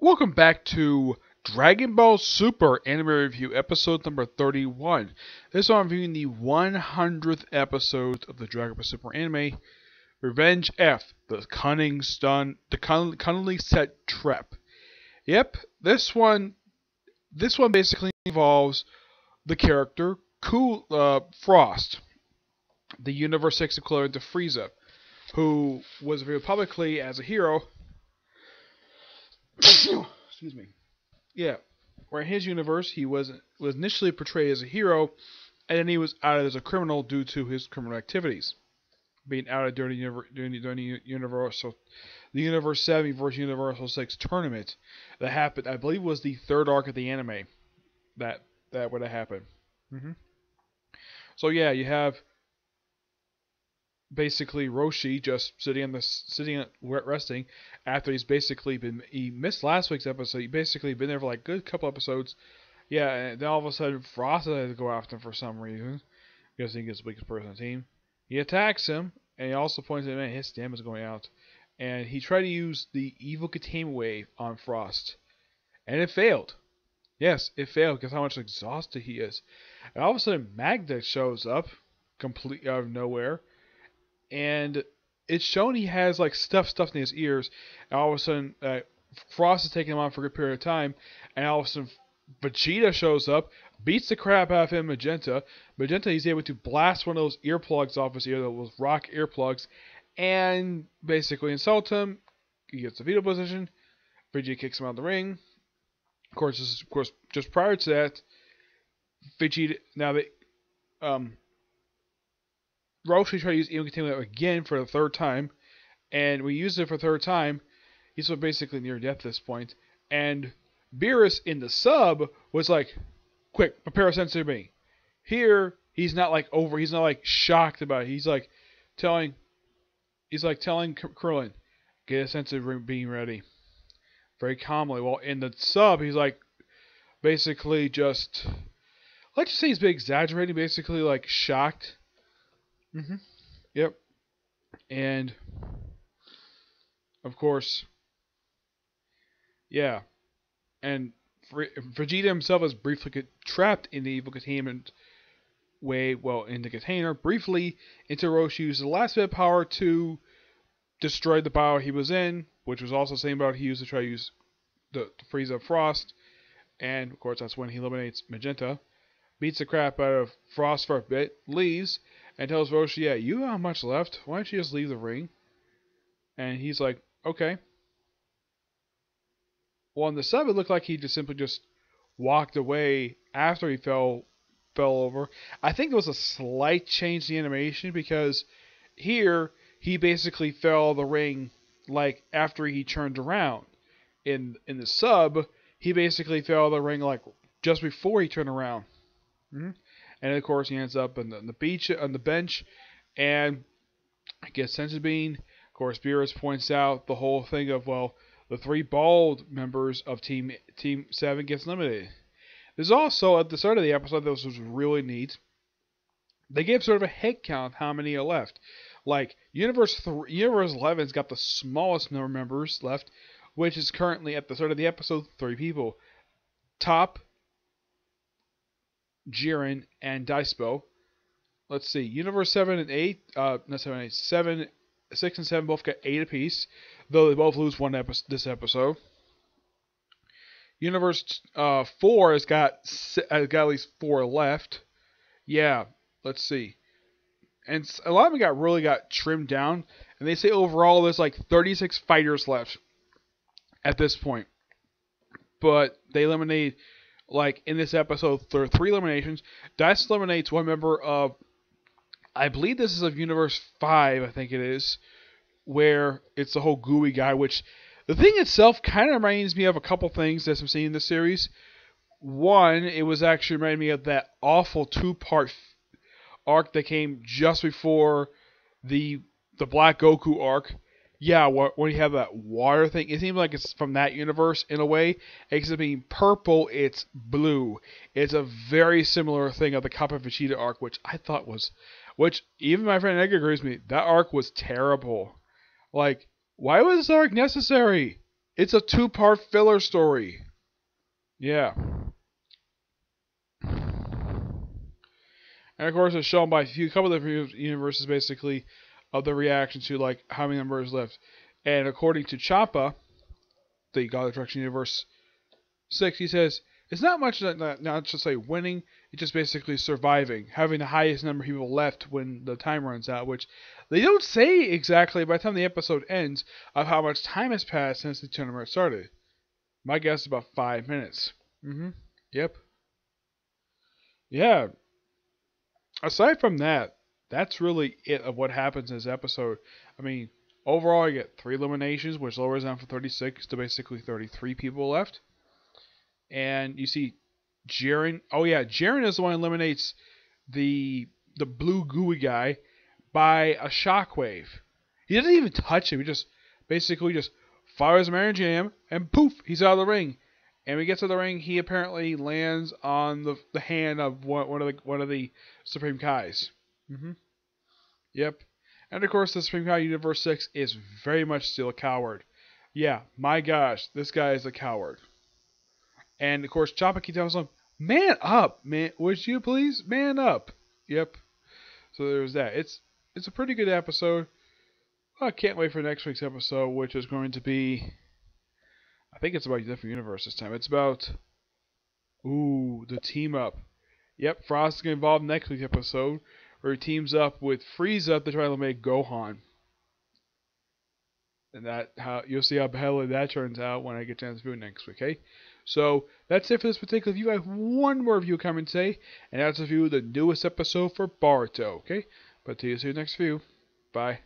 Welcome back to Dragon Ball Super Anime Review, episode number 31. This one I'm reviewing the 100th episode of the Dragon Ball Super Anime, Revenge F, the Cunningly set trap. Yep, this one basically involves the character Frost, the Universe 6 equivalent to Frieza, who was revealed publicly as a hero. Excuse me. Yeah, where in his universe he was initially portrayed as a hero, and then he was outed as a criminal due to his criminal activities, being outed during the Universe 7 versus Universal 6 tournament that happened. I believe was the third arc of the anime that would have happened. So yeah, you have basically Roshi just resting after he missed last week's episode. He basically been there for like a good couple episodes. Yeah, and then all of a sudden Frost had to go after him for some reason because he thinks he's the weakest person on the team. He attacks him, and he also points at him, man, his stamina's going out, and he tried to use the evil containment wave on Frost, and it failed. Yes, it failed because how much exhausted he is. And all of a sudden Magda shows up completely out of nowhere. And it's shown he has like stuff in his ears, and all of a sudden Frost is taking him on for a good period of time, and all of a sudden Vegeta shows up, beats the crap out of him. Magenta, he's able to blast one of those earplugs off his ear, those rock earplugs, and basically insult him. He gets the veto position. Vegeta kicks him out of the ring. Of course, just prior to that, Vegeta Roshi tried to use Evil Containment again for the third time, and we used it for the third time. He's so basically near death at this point. And Beerus in the sub was like, "Quick, prepare a sensory beam." Here, he's not shocked about it. He's like telling Krillin, "Get a sensory beam ready," very calmly. While in the sub, he's like, basically just, let's just say he's been exaggerating, basically like shocked. Yep. And of course, yeah. And Vegeta himself is briefly trapped in the evil containment in the container, briefly until Roshi used the last bit of power to destroy the bio he was in, which was also the same bio he used to try to use to freeze up Frost. And of course, that's when he eliminates Magenta, beats the crap out of Frost for a bit, leaves, and tells Roshi, "Yeah, you don't have much left. Why don't you just leave the ring?" And he's like, "Okay." Well, in the sub, it looked like he simply walked away after he fell over. I think there was a slight change in the animation because here he basically fell the ring like after he turned around. In the sub, he basically fell the ring like just before he turned around. And of course, he ends up on the bench, and gets sensory beam. Of course, Beerus points out the whole thing of, well, the three bald members of Team 7 gets eliminated. There's also, at the start of the episode, this was really neat. They gave sort of a head count of how many are left. Like, Universe 11's got the smallest number of members left, which is currently, at the start of the episode, 3 people. Top, Jiren, and Daispo. Let's see. Universe 7 and 8, not 7 and 8, 6 and 7 both got 8 apiece, though they both lose one this episode. Universe 4 has got at least 4 left. Yeah, let's see. And a lot of them really got trimmed down, and they say overall there's like 36 fighters left at this point. But they eliminated, like in this episode, there are 3 eliminations. Dice eliminates one member of, I believe this is of Universe 5, I think it is, where it's the whole gooey guy, which the thing itself kind of reminds me of a couple things that I'm seeing in this series. One, it was actually reminding me of that awful 2-part arc that came just before the Black Goku arc. Yeah, when you have that water thing, it seems like it's from that universe in a way. Except being purple, it's blue. It's a very similar thing of the Kappa Vegeta arc, which I thought was, which even my friend Edgar agrees with me, that arc was terrible. Like, why was this arc necessary? It's a 2-part filler story. Yeah. And of course, it's shown by a couple of different universes, basically, of the reaction to like how many members left. And according to Champa, the God of Destruction Universe 6, he says it's not much not just like winning, it's just basically surviving, having the highest number of people left when the time runs out. Which they don't say exactly by the time the episode ends of how much time has passed since the tournament started. My guess is about 5 minutes. Yep. Yeah. Aside from that, that's really it of what happens in this episode. I mean, overall, you get 3 eliminations, which lowers down from 36 to basically 33 people left. And you see Jiren. Oh yeah, Jiren is the one who eliminates the blue gooey guy by a shockwave. He doesn't even touch him. He just basically just fires a Mary Jam and poof, he's out of the ring. And when he gets to the ring, he apparently lands on the hand of one of the Supreme Kais. Yep. And of course, the Supreme Kai Universe 6 is very much still a coward. Yeah, my gosh, this guy is a coward. And of course, Choppa keeps telling him, "Man up, man! Would you please man up?" Yep. So there's that. It's a pretty good episode. I can't wait for next week's episode, which is going to be, I think it's about a different universe this time. It's about the team up. Yep, Frost is going to be involved in next week's episode, where he teams up with Frieza to try to make Gohan. And you'll see how badly that turns out when I get a chance to do it next week, okay? So that's it for this particular review. I have one more review coming today, and that's a review of the newest episode for Boruto, okay? But see you soon next review. Bye.